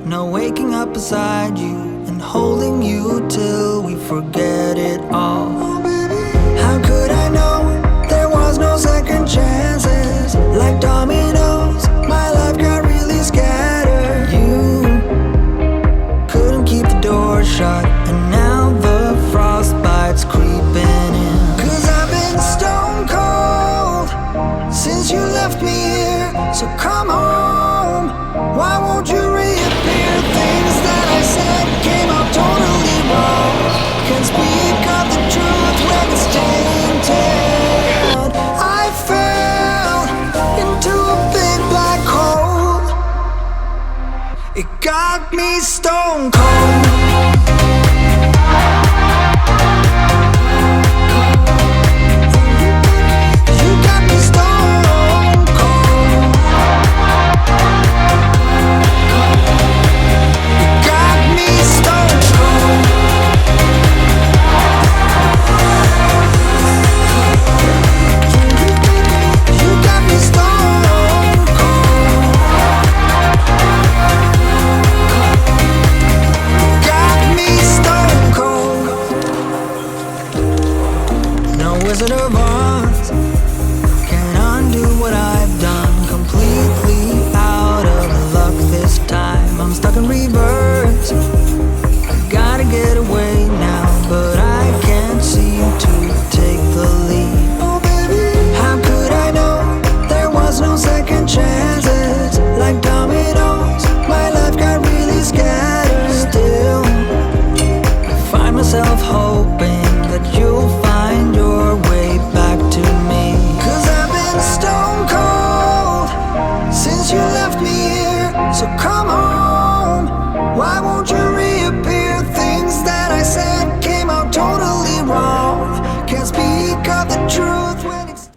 No waking up beside you and holding you till we forget it all. How could I know there was no second chances? Like dominoes, my life got really scattered. You couldn't keep the door shut, and now the frostbite's creeping in. 'Cause I've been stone cold since you left me here. So come home, why won't you reappear? Things that I said came out totally wrong. Can't speak of the truth when it's tainted. I fell into a big black hole. It got me stone cold. Wizard of Oz can't undo what I've done. Completely out of luck this time. I'm stuck in reverse. Gotta get away now, but I can't seem to take the lead. Oh baby, how could I know there was no second chances? Like dominoes, my life got really scattered. Still, I find myself hoping that you'll find your way back to me. 'Cause I've been stone cold since you left me here. So come home, why won't you reappear? Things that I said came out totally wrong. Can't speak of the truth when it's